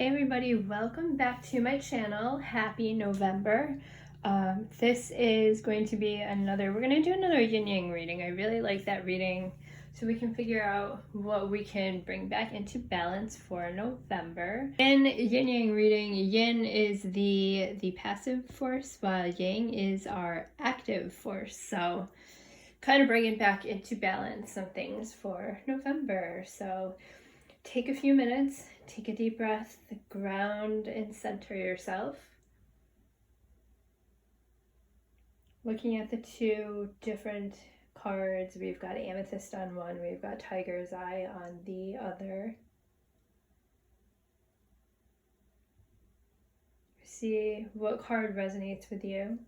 Hey everybody, welcome back to my channel. Happy November. This is going to be we're going to do another yin yang reading. I really like that reading so we can figure out what we can bring back into balance for November. In yin yang reading, yin is the passive force while yang is our active force. So kind of bringing back into balance some things for November. So take a few minutes, take a deep breath, ground and center yourself. Looking at the two different cards, we've got amethyst on one, we've got tiger's eye on the other. See what card resonates with you.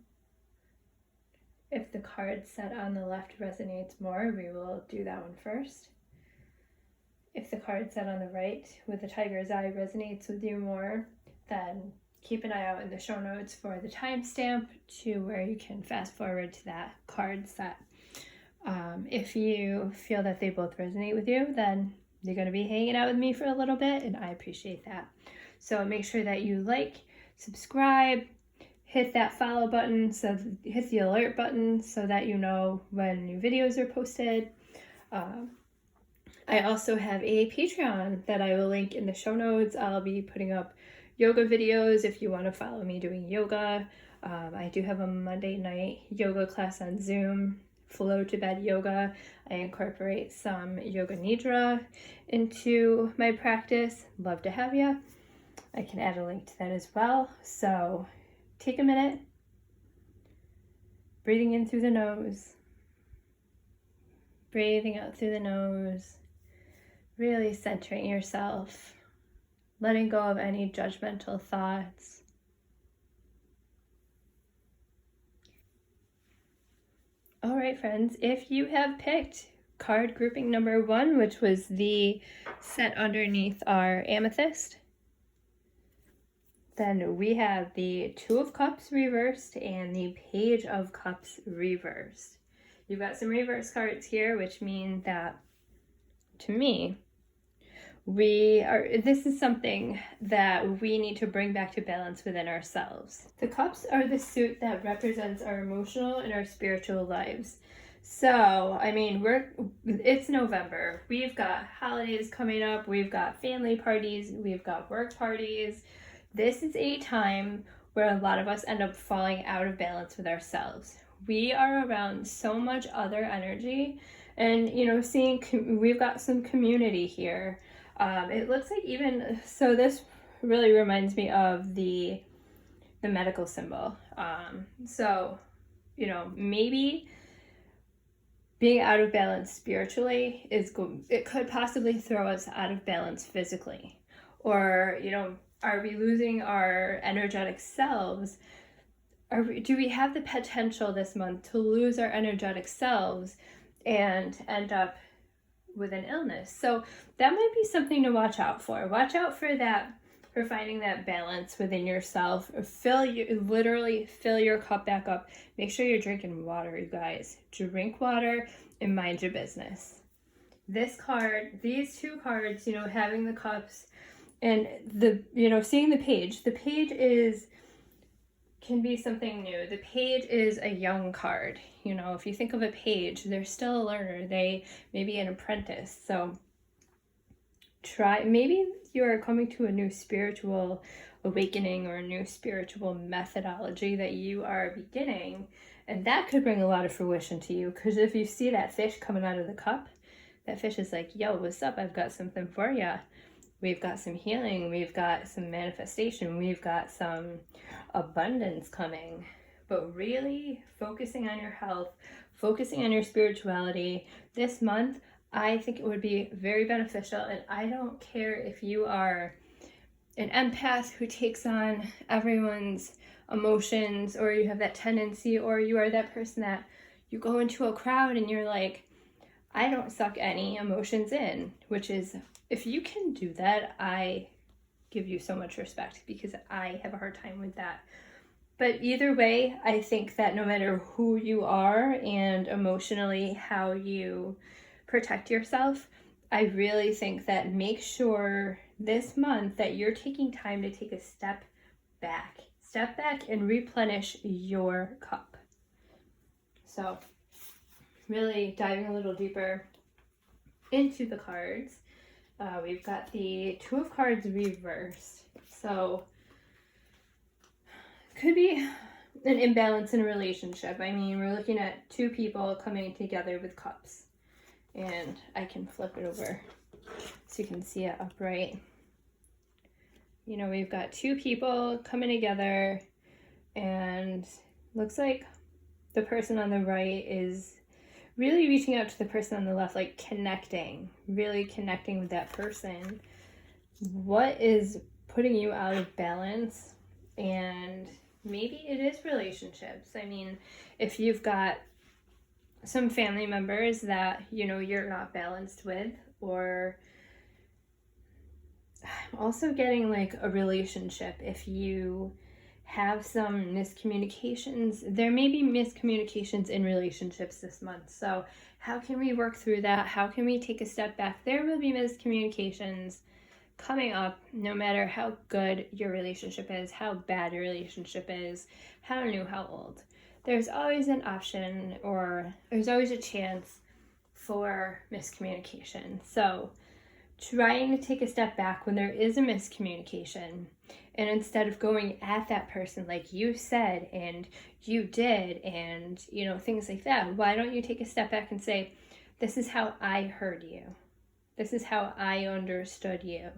If the card set on the left resonates more, we will do that one first. If the card set on the right with the tiger's eye resonates with you more, then keep an eye out in the show notes for the timestamp to where you can fast forward to that card set. If you feel that they both resonate with you, then you're going to be hanging out with me for a little bit, and I appreciate that. So make sure that you like, subscribe, hit that follow button, hit the alert button so that you know when new videos are posted. I also have a Patreon that I will link in the show notes. I'll be putting up yoga videos if you want to follow me doing yoga. I do have a Monday night yoga class on Zoom, flow to bed yoga. I incorporate some yoga nidra into my practice. Love to have you. I can add a link to that as well. So take a minute, breathing in through the nose, breathing out through the nose. Really centering yourself, letting go of any judgmental thoughts. All right, friends, if you have picked card grouping number 1, which was the set underneath our amethyst, then we have the Two of Cups reversed and the Page of Cups reversed. You've got some reverse cards here, which mean that, to me, this is something that we need to bring back to balance within ourselves. The cups are the suit that represents our emotional and our spiritual lives. So, I mean, it's November. We've got holidays coming up. We've got family parties. We've got work parties. This is a time where a lot of us end up falling out of balance with ourselves. We are around so much other energy, and we've got some community here. It looks like this really reminds me of the medical symbol. Maybe being out of balance spiritually it could possibly throw us out of balance physically. Or, are we losing our energetic selves? Do we have the potential this month to lose our energetic selves and end up with an illness? So that might be something to watch out for. Watch out for that, for finding that balance within yourself. Literally fill your cup back up. Make sure you're drinking water, you guys. Drink water and mind your business. These two cards, having the cups and seeing the page. The page can be something new. The page is a young card. If you think of a page, they're still a learner. They may be an apprentice. So maybe you're coming to a new spiritual awakening or a new spiritual methodology that you are beginning, and that could bring a lot of fruition to you. Because if you see that fish coming out of the cup, that fish is like, yo, what's up? I've got something for you. We've got some healing, we've got some manifestation, we've got some abundance coming. But really focusing on your health, focusing on your spirituality this month, I think it would be very beneficial. And I don't care if you are an empath who takes on everyone's emotions, or you have that tendency, or you are that person that you go into a crowd and you're like, I don't suck any emotions in, which is, if you can do that, I give you so much respect, because I have a hard time with that. But either way, I think that no matter who you are and emotionally how you protect yourself, I really think that make sure this month that you're taking time to take a step back and replenish your cup. So really diving a little deeper into the cards, we've got the Two of Cards reversed. So could be an imbalance in a relationship. I mean, we're looking at two people coming together with cups. And I can flip it over so you can see it upright. You know, we've got two people coming together, and looks like the person on the right is really reaching out to the person on the left, like really connecting with that person. What is putting you out of balance? And maybe it is relationships. I mean, if you've got some family members that, you know, you're not balanced with, or I'm also getting like a relationship. If you have some miscommunications, there may be miscommunications in relationships this month. So how can we work through that? How can we take a step back? There will be miscommunications coming up, no matter how good your relationship is, how bad your relationship is, how new, how old. There's always an option, or there's always a chance for miscommunication. So trying to take a step back when there is a miscommunication, and instead of going at that person like you said and you did and, you know, things like that, why don't you take a step back and say, this is how I heard you. This is how I understood you.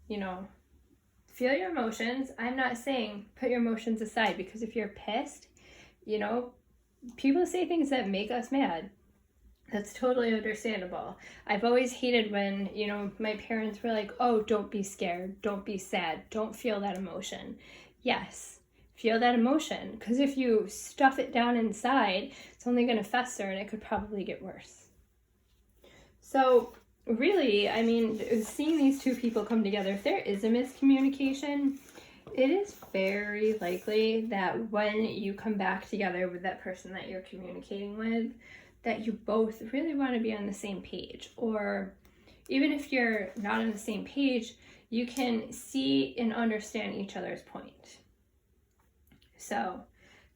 You know, feel your emotions. I'm not saying put your emotions aside, because if you're pissed, you know, people say things that make us mad. That's totally understandable. I've always hated when, you know, my parents were like, oh, don't be scared, don't be sad, don't feel that emotion. Yes, feel that emotion, because if you stuff it down inside, it's only going to fester and it could probably get worse. So really, I mean, seeing these two people come together, if there is a miscommunication, it is very likely that when you come back together with that person that you're communicating with, that you both really want to be on the same page. Or even if you're not on the same page, you can see and understand each other's point. So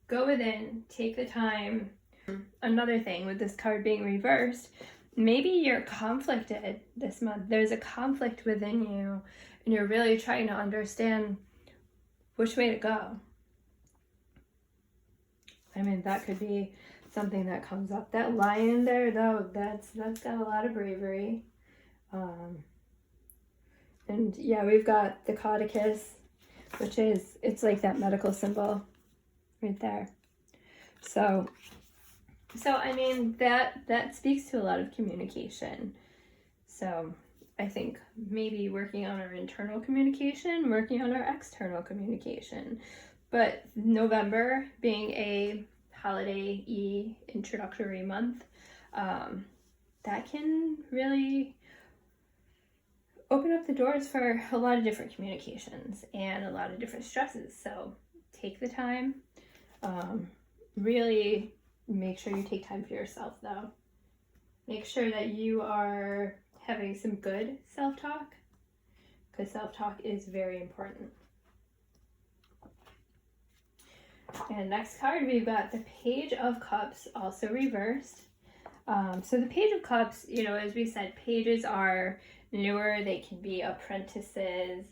go within, take the time. Another thing with this card being reversed, maybe you're conflicted this month. There's a conflict within you, and you're really trying to understand which way to go. I mean, that could be something that comes up. That lion there, though, that's got a lot of bravery. And yeah, we've got the caduceus, which is, it's like that medical symbol right there. So I mean, that speaks to a lot of communication. So I think maybe working on our internal communication, working on our external communication. But November being a holiday-y introductory month, that can really open up the doors for a lot of different communications and a lot of different stresses. So take the time. Really make sure you take time for yourself, though. Make sure that you are having some good self-talk, because self-talk is very important. And next card, we've got the Page of Cups, also reversed. So the Page of Cups, you know, as we said, pages are newer. They can be apprentices.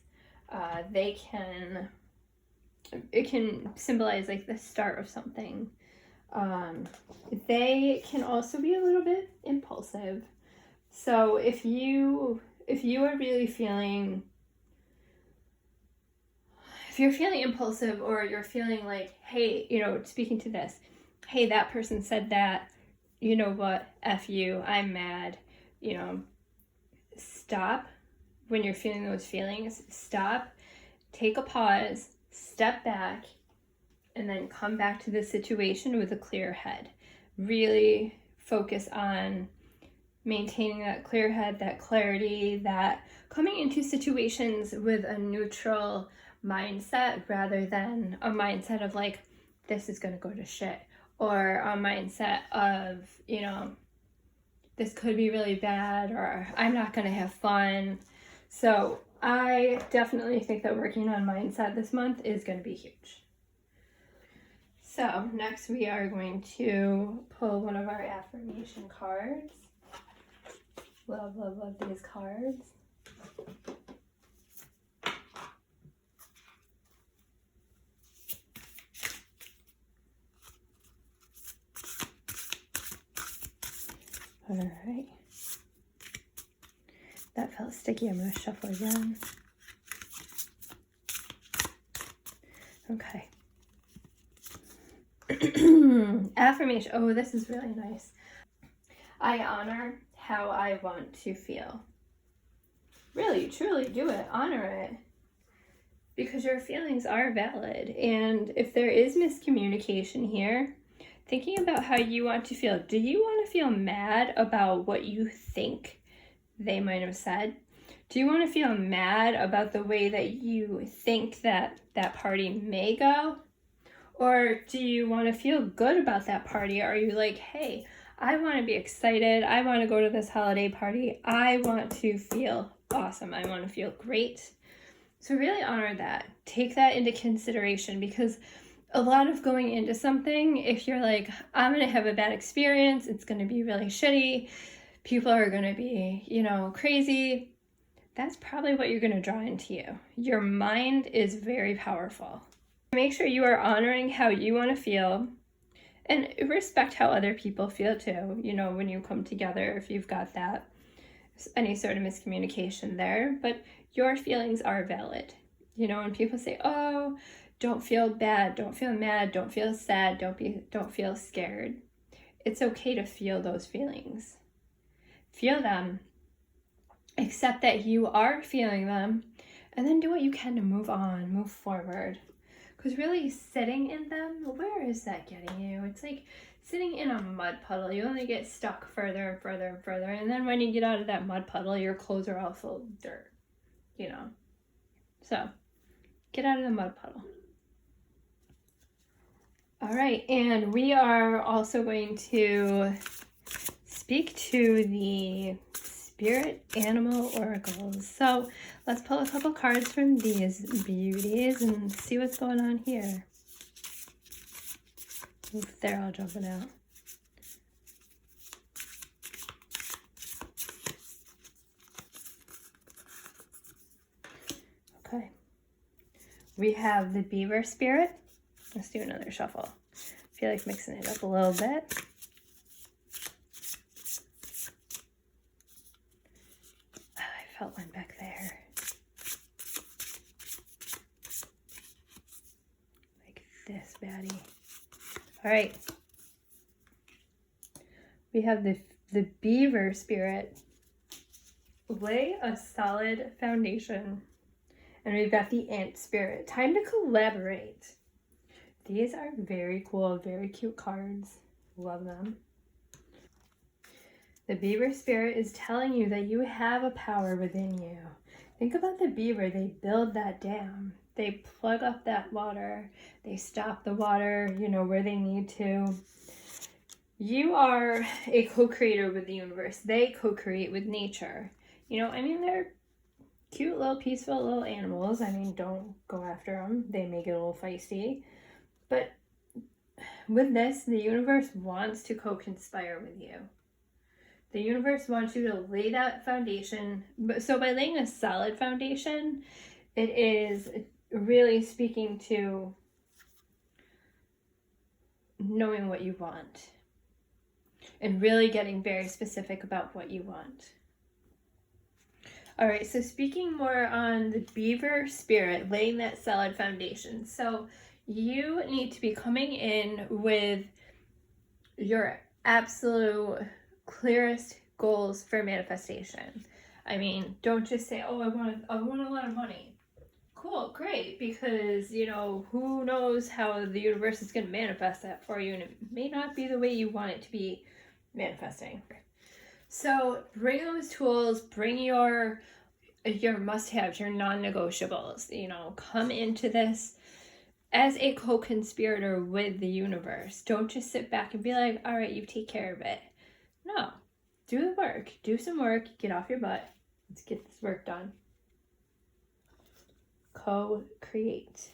It can symbolize like the start of something. They can also be a little bit impulsive. So if you are really feeling, if you're feeling impulsive, or you're feeling like, hey, you know, speaking to this, hey, that person said that, you know what, F you, I'm mad, you know, stop when you're feeling those feelings. Stop, take a pause, step back, and then come back to the situation with a clear head. Really focus on maintaining that clear head, that clarity, that coming into situations with a neutral mindset rather than a mindset of like, this is going to go to shit, or a mindset of, you know, this could be really bad, or I'm not going to have fun. So I definitely think that working on mindset this month is going to be huge. So next we are going to pull one of our affirmation cards. Love, love, love these cards. All right. That felt sticky. I'm going to shuffle again. Okay. Affirmation. Oh, this is really nice. I honor how I want to feel. Really, truly do it. Honor it. Because your feelings are valid. And if there is miscommunication here, thinking about how you want to feel. Do you want to feel mad about what you think they might have said? Do you want to feel mad about the way that you think that that party may go? Or do you want to feel good about that party? Are you like, hey, I want to be excited. I want to go to this holiday party. I want to feel awesome. I want to feel great. So really honor that. Take that into consideration, because a lot of going into something, if you're like, I'm going to have a bad experience, it's going to be really shitty, people are going to be, crazy, that's probably what you're going to draw into you. Your mind is very powerful. Make sure you are honoring how you want to feel, and respect how other people feel too, when you come together, if you've got that, any sort of miscommunication there. But your feelings are valid. When people say, oh, don't feel bad, don't feel mad, don't feel sad, don't feel scared. It's okay to feel those feelings. Feel them. Accept that you are feeling them, and then do what you can to move on, move forward. Because really sitting in them, where is that getting you? It's like sitting in a mud puddle. You only get stuck further and further and further. And then when you get out of that mud puddle, your clothes are all full of dirt, So get out of the mud puddle. All right, and we are also going to speak to the spirit animal oracles. So let's pull a couple cards from these beauties and see what's going on here. Oof, they're all jumping out. Okay. We have the beaver spirit. Let's do another shuffle. I feel like mixing it up a little bit. I felt one back there. Like this baddie. All right. We have the beaver spirit. Lay a solid foundation. And we've got the ant spirit. Time to collaborate. These are very cool, very cute cards. Love them. The beaver spirit is telling you that you have a power within you. Think about the beaver. They build that dam. They plug up that water. They stop the water, where they need to. You are a co-creator with the universe. They co-create with nature. They're cute little peaceful little animals. Don't go after them. They may get a little feisty. But with this, the universe wants to co-conspire with you. The universe wants you to lay that foundation. So by laying a solid foundation, it is really speaking to knowing what you want and really getting very specific about what you want. All right, so speaking more on the beaver spirit, laying that solid foundation. So you need to be coming in with your absolute clearest goals for manifestation. Don't just say, oh, I want a lot of money. Cool, great, because, who knows how the universe is going to manifest that for you, and it may not be the way you want it to be manifesting. So bring those tools, bring your must-haves, your non-negotiables, come into this as a co-conspirator with the universe. Don't just sit back and be like, all right, you take care of it. No, do the work, do some work, get off your butt. Let's get this work done. co-create.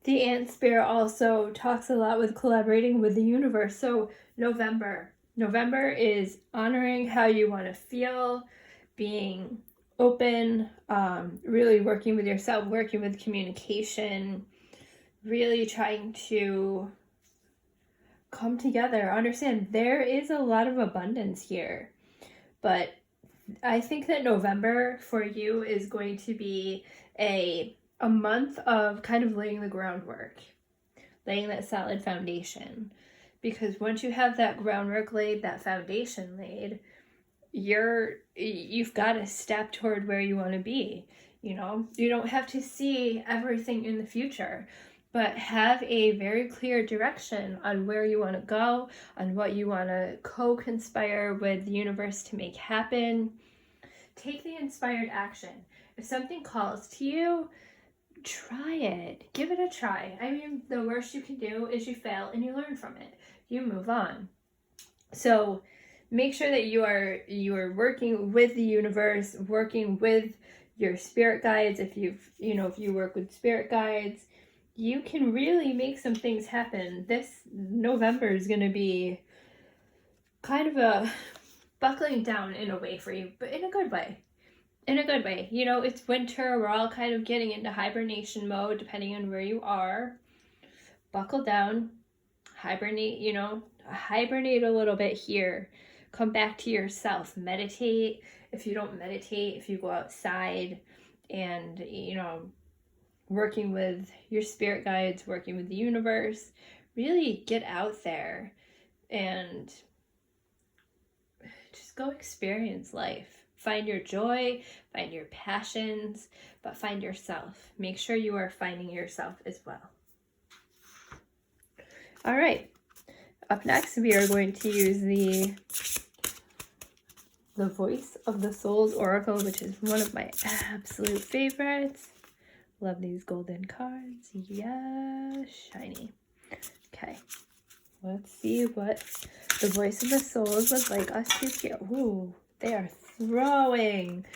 The ant spirit also talks a lot with collaborating with the universe. So November is honoring how you want to feel, being open, really working with yourself, working with communication, really trying to come together, understand there is a lot of abundance here. But I think that November for you is going to be a month of kind of laying the groundwork, laying that solid foundation. Because once you have that groundwork laid, that foundation laid, you've got to step toward where you want to be. You know, you don't have to see everything in the future, but have a very clear direction on where you want to go, on what you want to co-conspire with the universe to make happen. Take the inspired action. If something calls to you, try it. Give it a try. I mean, the worst you can do is you fail and you learn from it. You move on. So make sure that you are working with the universe, working with your spirit guides. If you work with spirit guides, you can really make some things happen. This November is going to be kind of a buckling down in a way for you, but in a good way. In a good way. You know, it's winter. We're all kind of getting into hibernation mode, depending on where you are. Buckle down. Hibernate a little bit here. Come back to yourself. Meditate. If you don't meditate, if you go outside and, working with your spirit guides, working with the universe, really get out there and just go experience life. Find your joy, find your passions, but find yourself. Make sure you are finding yourself as well. All right. Up next, we are going to use the Voice of the Souls Oracle, which is one of my absolute favorites. Love these golden cards. Yeah, shiny. Okay. Let's see what the Voice of the Souls would like us to hear. Ooh, they are throwing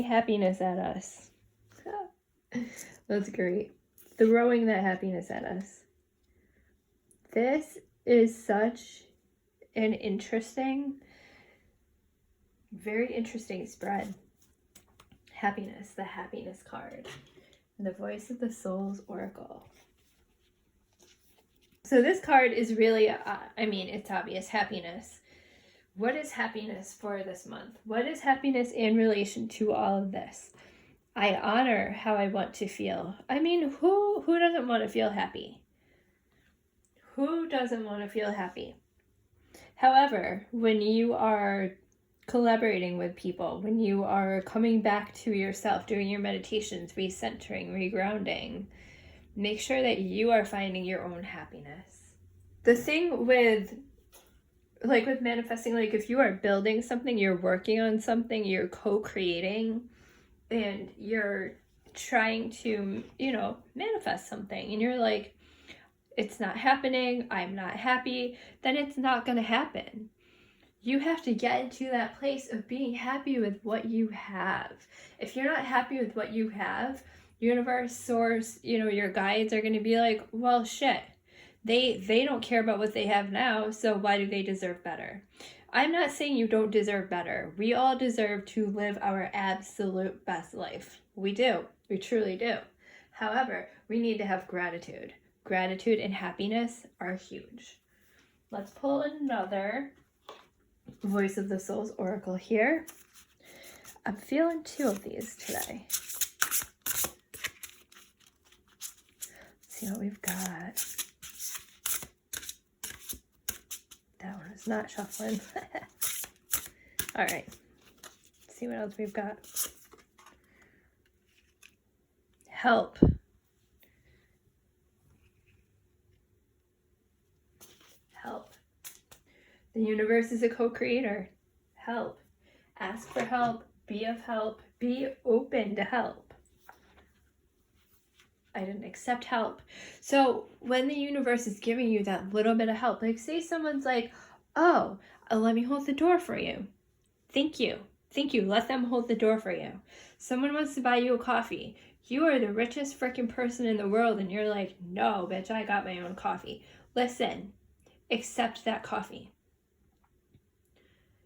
happiness at us. That's great. Throwing that happiness at us. This is such an very interesting spread. Happiness, the happiness card. And the Voice of the Souls Oracle. So this card is really, it's obvious, happiness. What is happiness for this month? What is happiness in relation to all of this? I honor how I want to feel. I mean, who doesn't want to feel happy? Who doesn't want to feel happy? However, when you are collaborating with people, when you are coming back to yourself, doing your meditations, recentering, regrounding, make sure that you are finding your own happiness. The thing with manifesting, if you are building something, you're working on something, you're co-creating, and you're trying to, manifest something, and you're like, it's not happening, I'm not happy, then it's not going to happen. You have to get into that place of being happy with what you have. If you're not happy with what you have, universe, source, your guides are going to be like, well, shit. They don't care about what they have now, so why do they deserve better? I'm not saying you don't deserve better. We all deserve to live our absolute best life. We do. We truly do. However, we need to have gratitude. Gratitude and happiness are huge. Let's pull another Voice of the Souls Oracle here. I'm feeling 2 of these today. Let's see what we've got. That one is not shuffling. All right. Let's see what else we've got. Help. Help. The universe is a co-creator. Help. Ask for help. Be of help. Be open to help. I didn't accept help. So when the universe is giving you that little bit of help, say someone's like, oh, let me hold the door for you. Thank you. Thank you. Let them hold the door for you. Someone wants to buy you a coffee. You are the richest freaking person in the world, and you're like, no, bitch, I got my own coffee. Listen, accept that coffee.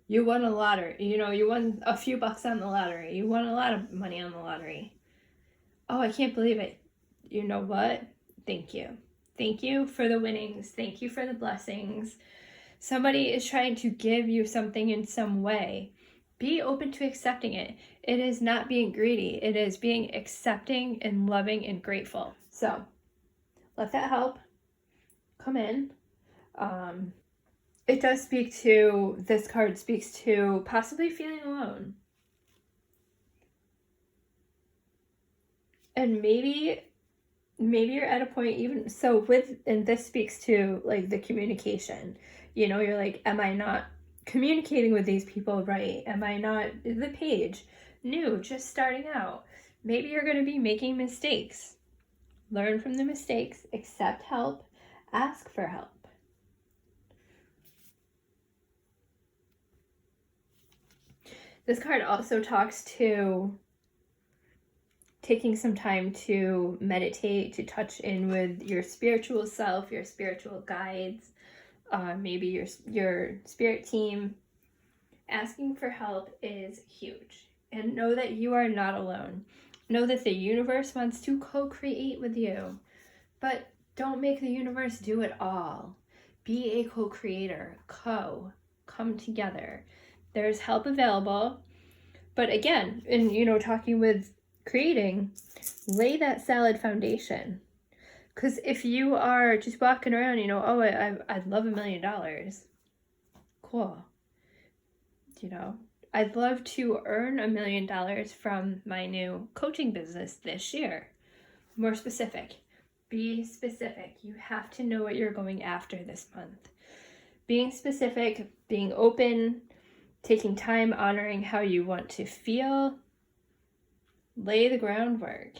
You won a lottery. You won a few bucks on the lottery. You won a lot of money on the lottery. Oh, I can't believe it. You know what? Thank you. Thank you for the winnings. Thank you for the blessings. Somebody is trying to give you something in some way. Be open to accepting it. It is not being greedy. It is being accepting and loving and grateful. So let that help come in. It does speak to, this card speaks to possibly feeling alone. And maybe you're at a point even, so and this speaks to like the communication. You're like, am I not communicating with these people right? Am I not, the page, new, just starting out. Maybe you're going to be making mistakes. Learn from the mistakes, accept help, ask for help. This card also talks to taking some time to meditate, to touch in with your spiritual self, your spiritual guides, maybe your spirit team. Asking for help is huge. And know that you are not alone. Know that the universe wants to co-create with you. But don't make the universe do it all. Be a co-creator. Come together. There's help available. But again, in talking with creating, lay that solid foundation. Because if you are just walking around, I'd love $1 million. Cool. I'd love to earn $1 million from my new coaching business this year. More specific. Be specific. You have to know what you're going after this month. Being specific, being open, taking time, honoring how you want to feel. Lay the groundwork.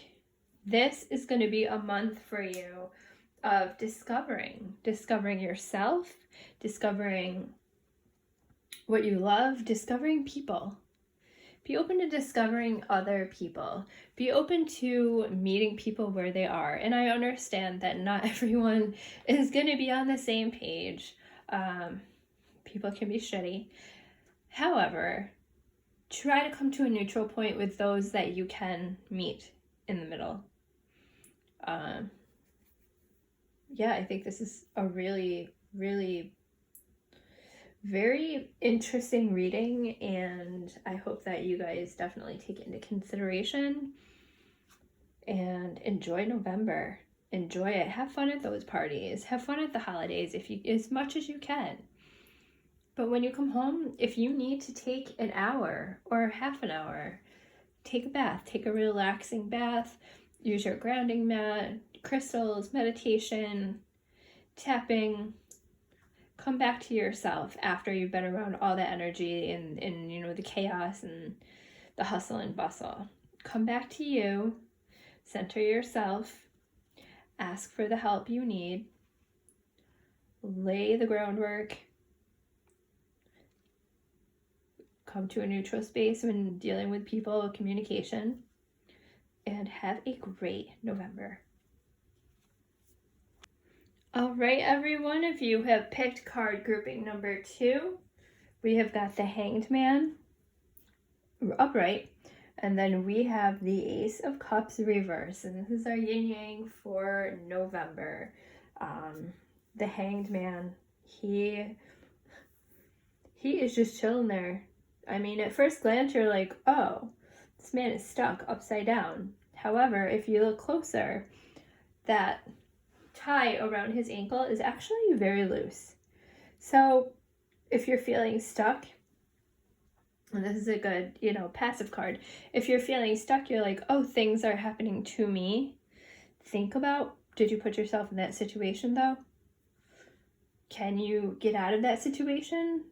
This is going to be a month for you of discovering yourself, discovering what you love, discovering people. Be open to discovering other people. Be open to meeting people where they are. And I understand that not everyone is going to be on the same page. People can be shitty. However, try to come to a neutral point with those that you can meet in the middle. I think this is a really, really very interesting reading, and I hope that you guys definitely take it into consideration and enjoy November. Enjoy it. Have fun at those parties. Have fun at the holidays as much as you can. But when you come home, if you need to take an hour or half an hour, take a bath. Take a relaxing bath. Use your grounding mat, crystals, meditation, tapping. Come back to yourself after you've been around all that energy and the chaos and the hustle and bustle. Come back to you, center yourself, ask for the help you need, lay the groundwork, come to a neutral space when dealing with people, communication, and have a great November. All right, everyone, if you have picked card grouping number 2, we have got the Hanged Man upright, and then we have the Ace of Cups reverse, and this is our yin-yang for November. The Hanged Man, he is just chilling there. I mean, at first glance, you're like, oh, this man is stuck upside down. However, if you look closer, that tie around his ankle is actually very loose. So if you're feeling stuck, and this is a good, passive card. If you're feeling stuck, you're like, oh, things are happening to me. Think about, did you put yourself in that situation though? Can you get out of that situation?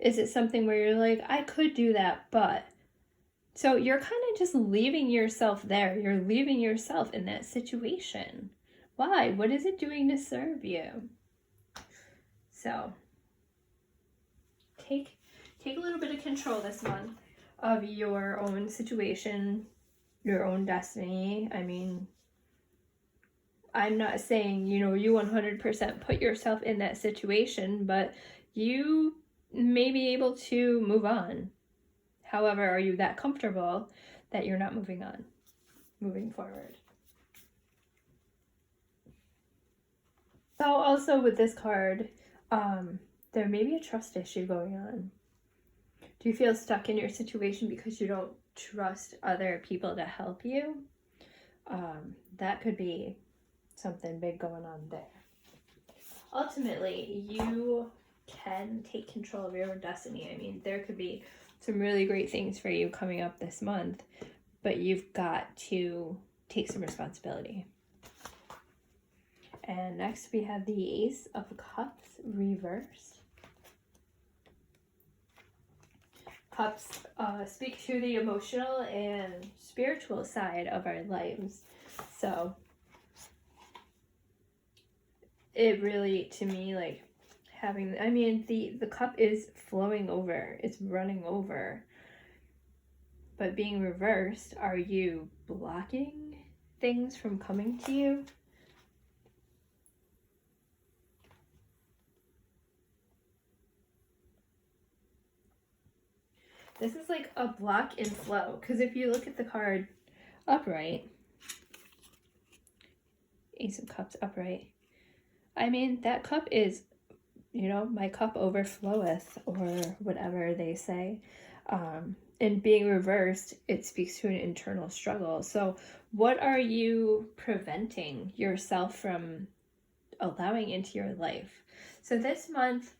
Is it something where you're like, I could do that, but... So you're kind of just leaving yourself there. You're leaving yourself in that situation. Why? What is it doing to serve you? So take take a little bit of control this month of your own situation, your own destiny. I mean, I'm not saying, you 100% put yourself in that situation, but you may be able to move on. However, are you that comfortable that you're not moving forward? So also with this card, there may be a trust issue going on. Do you feel stuck in your situation because you don't trust other people to help you? That could be something big going on there. Ultimately, you can take control of your own destiny. I mean, there could be some really great things for you coming up this month, but you've got to take some responsibility. And next we have the Ace of Cups reversed. Cups speak to the emotional and spiritual side of our lives. So it really, to me, like having, I mean, the cup is flowing over, it's running over. But being reversed, are you blocking things from coming to you? This is like a block and flow, because if you look at the card upright, Ace of Cups upright, I mean, that cup is, my cup overfloweth, or whatever they say. And being reversed, it speaks to an internal struggle. So what are you preventing yourself from allowing into your life? So this month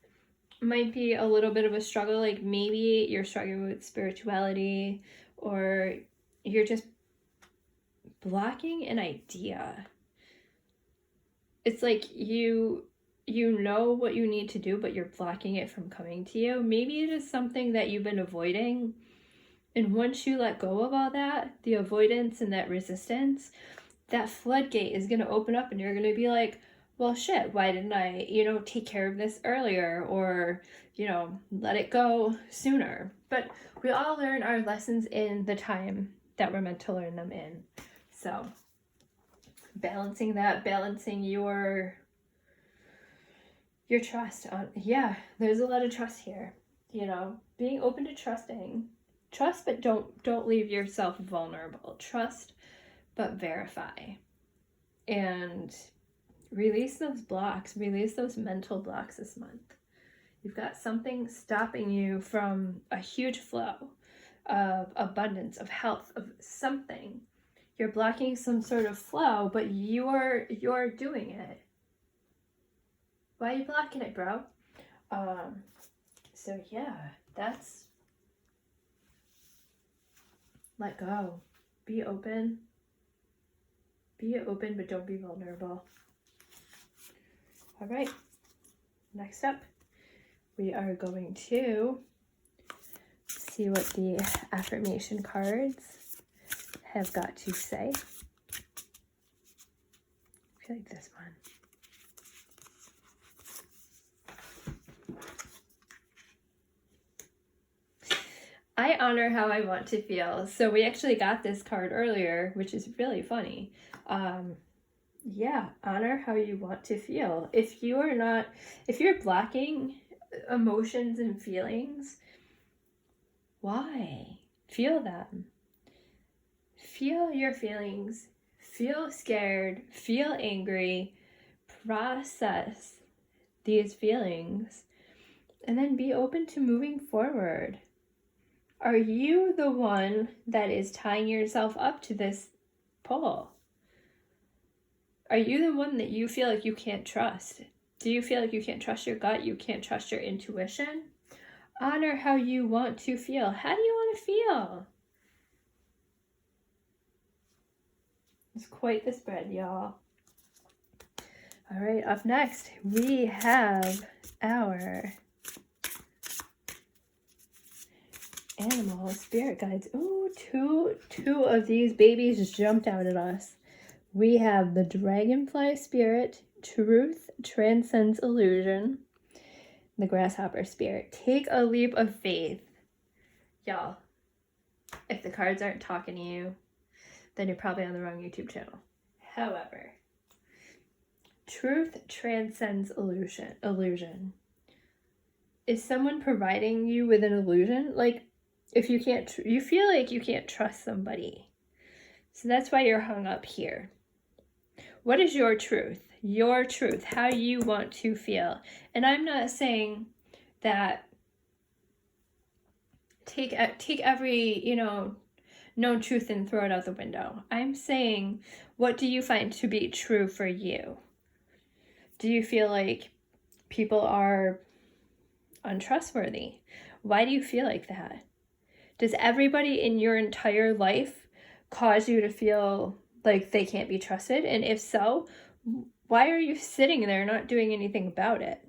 might be a little bit of a struggle. Like maybe you're struggling with spirituality, or you're just blocking an idea. It's like you know what you need to do, but you're blocking it from coming to you. Maybe it is something that you've been avoiding. And once you let go of all that, the avoidance and that resistance, that floodgate is going to open up, and you're going to be like, well, shit, why didn't I, take care of this earlier, or, let it go sooner? But we all learn our lessons in the time that we're meant to learn them in. So balancing your trust on, there's a lot of trust here, being open to trusting. Trust, but don't leave yourself vulnerable. Trust, but verify. And release those blocks, release those mental blocks this month. You've got something stopping you from a huge flow of abundance, of health, of something. You're blocking some sort of flow, but you're doing it. Why are you blocking it, bro? So yeah, that's, let go. Be open, but don't be vulnerable. All right, next up, we are going to see what the affirmation cards have got to say. I feel like this one. I honor how I want to feel. So we actually got this card earlier, which is really funny. Honor how you want to feel. If you're blocking emotions and feelings, why? Feel them. Feel your feelings. Feel scared. Feel angry. Process these feelings. And then be open to moving forward. Are you the one that is tying yourself up to this pole? Are you the one that you feel like you can't trust? Do you feel like you can't trust your gut? You can't trust your intuition? Honor how you want to feel. How do you want to feel? It's quite the spread, y'all. All right, up next, we have our animal spirit guides. Ooh, two of these babies just jumped out at us. We have the dragonfly spirit, truth transcends illusion, the grasshopper spirit. Take a leap of faith. Y'all, if the cards aren't talking to you, then you're probably on the wrong YouTube channel. However, truth transcends illusion. Is someone providing you with an illusion? Like, if you can't, you feel like you can't trust somebody. So that's why you're hung up here. What is your truth? Your truth, how you want to feel. And I'm not saying that take every, known truth and throw it out the window. I'm saying, what do you find to be true for you? Do you feel like people are untrustworthy? Why do you feel like that? Does everybody in your entire life cause you to feel like they can't be trusted? And if so, why are you sitting there not doing anything about it?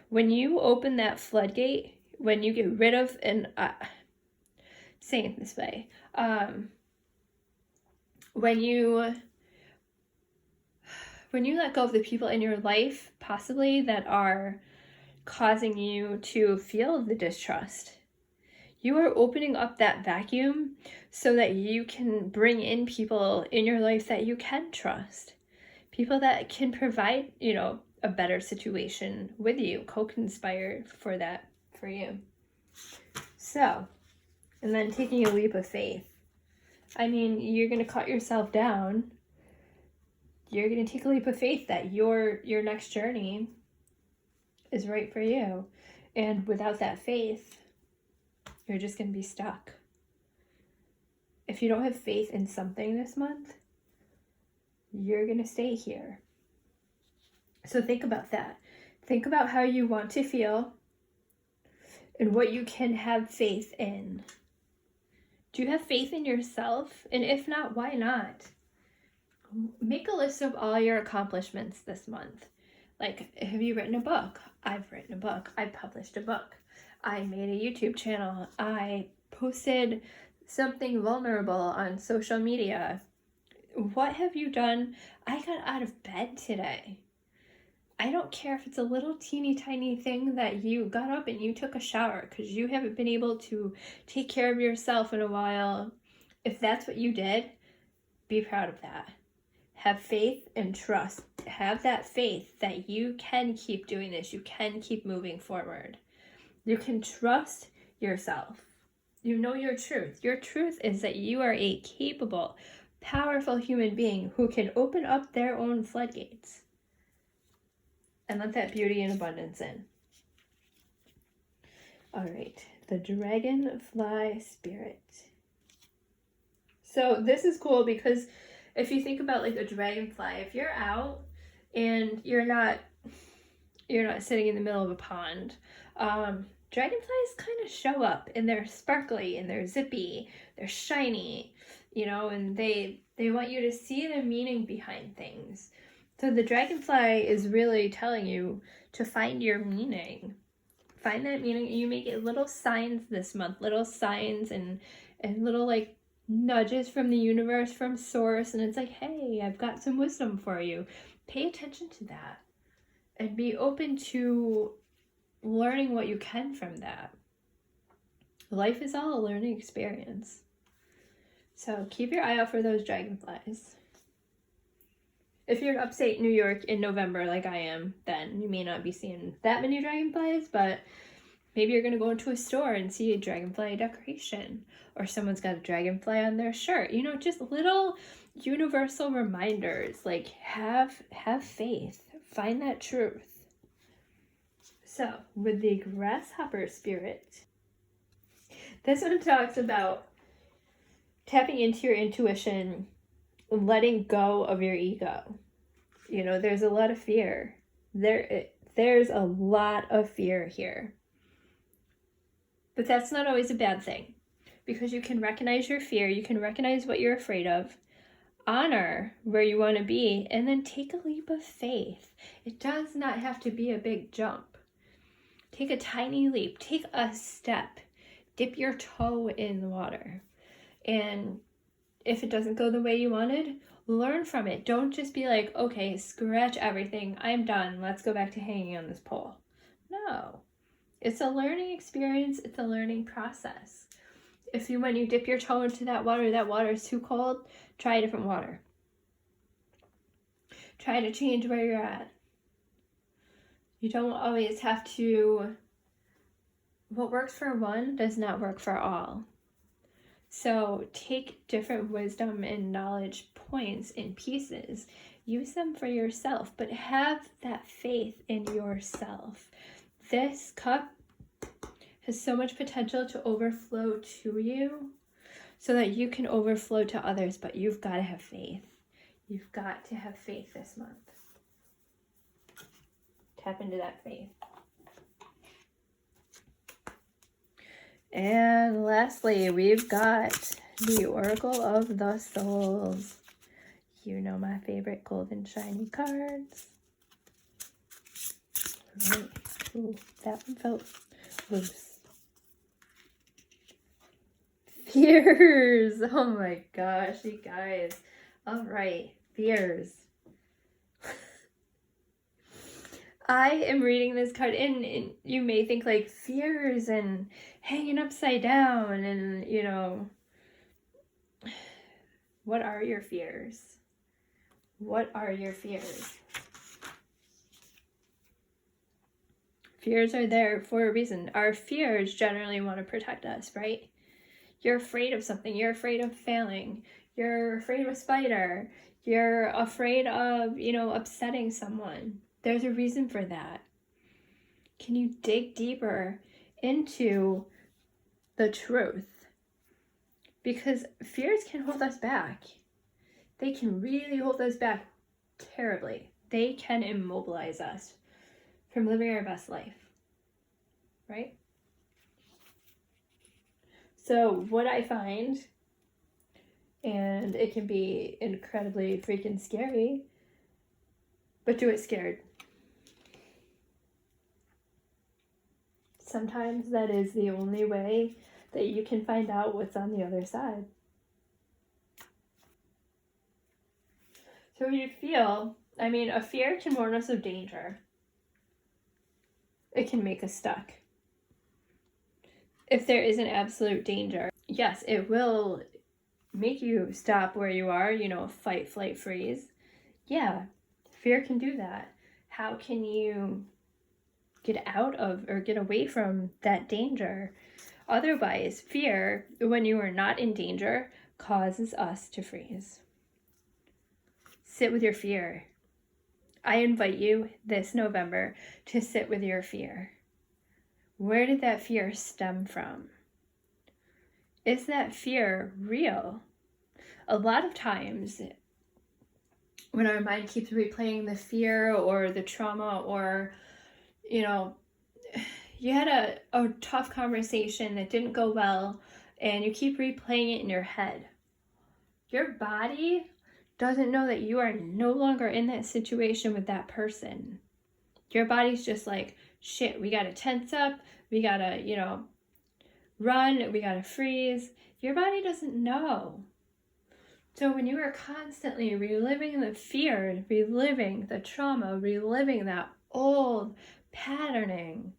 When you open that floodgate, when you get rid of, and saying it this way, when you let go of the people in your life, possibly that are causing you to feel the distrust, you are opening up that vacuum so that you can bring in people in your life that you can trust. People that can provide, a better situation with you, co-conspire for that for you. So, and then taking a leap of faith. I mean, you're going to cut yourself down. You're going to take a leap of faith that your next journey is right for you. And without that faith, you're just going to be stuck. If you don't have faith in something this month, you're going to stay here. So think about that. Think about how you want to feel and what you can have faith in. Do you have faith in yourself? And if not, why not? Make a list of all your accomplishments this month. Like, have you written a book? I've written a book. I published a book. I made a YouTube channel. I posted something vulnerable on social media. What have you done? I got out of bed today. I don't care if it's a little teeny tiny thing that you got up and you took a shower because you haven't been able to take care of yourself in a while. If that's what you did, be proud of that. Have faith and trust. Have that faith that you can keep doing this. You can keep moving forward. You can trust yourself. You know your truth. Your truth is that you are a capable, powerful human being who can open up their own floodgates and let that beauty and abundance in. All right, the dragonfly spirit. So this is cool because if you think about like a dragonfly, if you're out and you're not sitting in the middle of a pond, dragonflies kind of show up and they're sparkly and they're zippy, they're shiny, and they want you to see the meaning behind things. So the dragonfly is really telling you to find your meaning. Find that meaning. You may get little signs this month, little signs and little like nudges from the universe, from source, and it's like, hey, I've got some wisdom for you. Pay attention to that and be open to learning what you can from that. Life is all a learning experience. So keep your eye out for those dragonflies. If you're in upstate New York in November like I am, then you may not be seeing that many dragonflies, but maybe you're going to go into a store and see a dragonfly decoration, or someone's got a dragonfly on their shirt. Just little universal reminders, like have faith, find that truth. So with the grasshopper spirit, this one talks about tapping into your intuition, letting go of your ego. There's a lot of fear. There's a lot of fear here. But that's not always a bad thing, because you can recognize your fear, you can recognize what you're afraid of, honor where you want to be, and then take a leap of faith. It does not have to be a big jump. Take a tiny leap, take a step, dip your toe in the water. And if it doesn't go the way you wanted, learn from it. Don't just be like, okay, scratch everything, I'm done, let's go back to hanging on this pole. No. It's a learning experience. It's a learning process. When you dip your toe into that water is too cold, try a different water. Try to change where you're at. You don't always have to, what works for one does not work for all. So take different wisdom and knowledge points and pieces. Use them for yourself, but have that faith in yourself. This cup has so much potential to overflow to you so that you can overflow to others, but you've got to have faith. You've got to have faith this month. Tap into that faith. And lastly, we've got the Oracle of the Souls. You know my favorite golden shiny cards. Right. Ooh, that one felt loose. Fears. Oh my gosh, you guys. All right, fears. I am reading this card and you may think like fears and hanging upside down and, you know, what are your fears? What are your fears? Fears are there for a reason. Our fears generally want to protect us, right? You're afraid of something. You're afraid of failing. You're afraid of a spider. You're afraid of, you know, upsetting someone. There's a reason for that. Can you dig deeper into the truth? Because fears can hold us back. They can really hold us back terribly. They can immobilize us from living our best life, right? So what I find, and it can be incredibly freaking scary, but do it scared. Sometimes that is the only way that you can find out what's on the other side. So you feel, a fear can warn us of danger. It can make us stuck. If there is an absolute danger, yes, it will make you stop where you are, fight, flight, freeze. Yeah, fear can do that. How can you get out of or get away from that danger? Otherwise, fear, when you are not in danger, causes us to freeze. Sit with your fear. I invite you this November to sit with your fear. Where did that fear stem from? Is that fear real? A lot of times, when our mind keeps replaying the fear or the trauma, or, you had a tough conversation that didn't go well, and you keep replaying it in your head, your body doesn't know that you are no longer in that situation with that person. Your body's just like, shit, we gotta tense up, we gotta, run, we gotta freeze. Your body doesn't know. So when you are constantly reliving the fear, reliving the trauma, reliving that old patterning,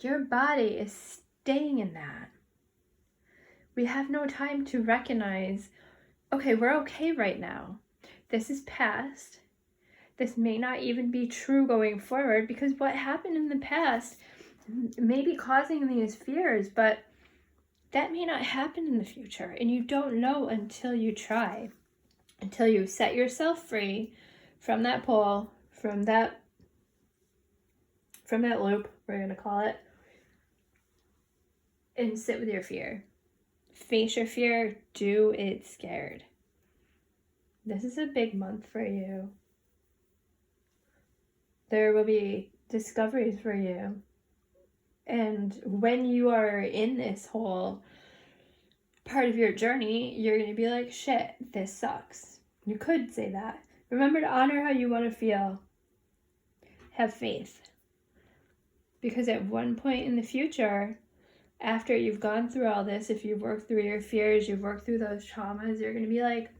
your body is staying in that. We have no time to recognize, okay, we're okay right now. This is past. This may not even be true going forward, because what happened in the past may be causing these fears, but that may not happen in the future. And you don't know until you try, until you set yourself free from that pull, from that loop, we're going to call it, and sit with your fear. Face your fear. Do it scared. This is a big month for you. There will be discoveries for you. And when you are in this whole part of your journey, you're going to be like, shit, this sucks. You could say that. Remember to honor how you want to feel. Have faith. Because at one point in the future, after you've gone through all this, if you've worked through your fears, you've worked through those traumas, you're going to be like,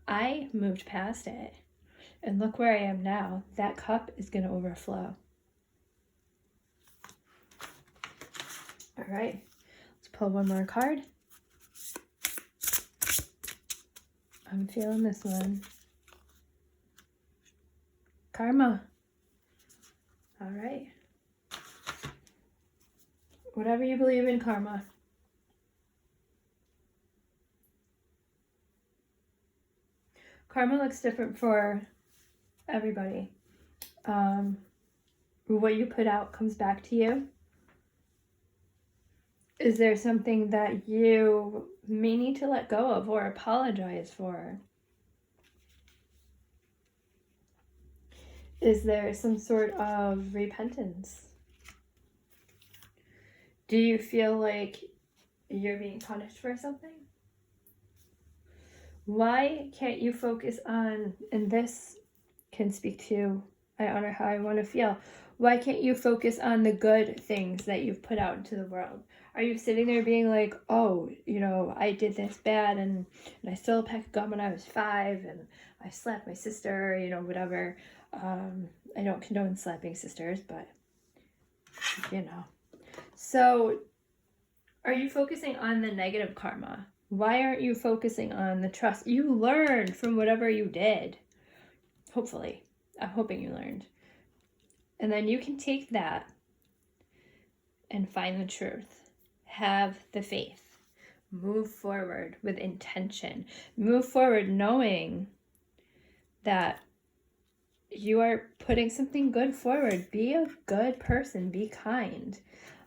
I moved past it. And look where I am now. That cup is going to overflow. All right, let's pull one more card. I'm feeling this one. Karma. All right. Whatever you believe in, karma. Karma looks different for everybody. What you put out comes back to you. Is there something that you may need to let go of or apologize for? Is there some sort of repentance? Do you feel like you're being punished for something? Why can't you focus on, and this can speak to, I honor how I want to feel. Why can't you focus on the good things that you've put out into the world? Are you sitting there being like, oh, you know, I did this bad and I stole a pack of gum when I was 5 and I slapped my sister, you know, whatever. I don't condone slapping sisters, but, you know. So, are you focusing on the negative karma? Why aren't you focusing on the trust? You learned from whatever you did. Hopefully. I'm hoping you learned. And then you can take that and find the truth. Have the faith. Move forward with intention. Move forward knowing that you are putting something good forward. Be a good person. Be kind.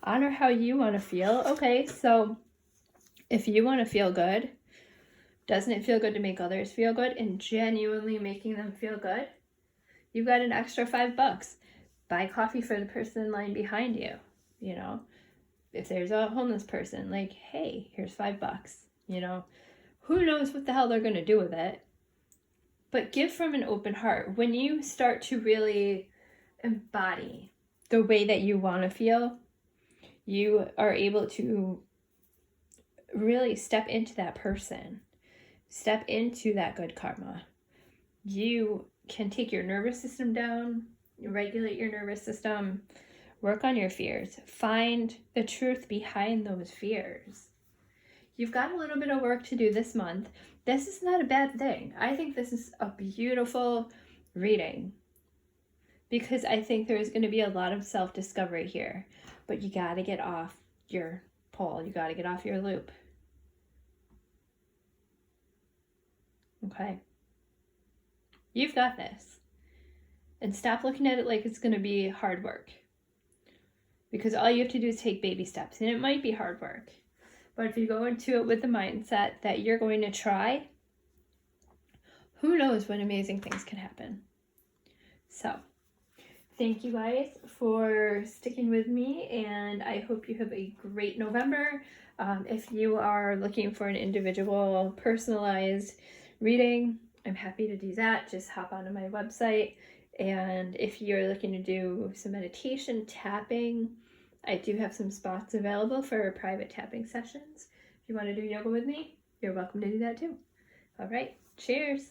Honor how you want to feel. Okay, so if you want to feel good, doesn't it feel good to make others feel good and genuinely making them feel good? You've got an extra $5. Buy coffee for the person in line behind you. You know, if there's a homeless person, like, hey, here's $5. You know, who knows what the hell they're going to do with it? But give from an open heart. When you start to really embody the way that you want to feel, you are able to really step into that person. Step into that good karma. You can take your nervous system down, regulate your nervous system, work on your fears, find the truth behind those fears. You've got a little bit of work to do this month. This is not a bad thing. I think this is a beautiful reading because I think there's going to be a lot of self-discovery here, but you got to get off your pole. You got to get off your loop. Okay? You've got this. And stop looking at it like it's going to be hard work. Because all you have to do is take baby steps. And it might be hard work. But if you go into it with the mindset that you're going to try, who knows what amazing things can happen. So, thank you guys for sticking with me. And I hope you have a great November. If you are looking for an individual personalized reading, I'm happy to do that. Just hop onto my website. And if you're looking to do some meditation, tapping, I do have some spots available for private tapping sessions. If you want to do yoga with me, you're welcome to do that too. All right, cheers.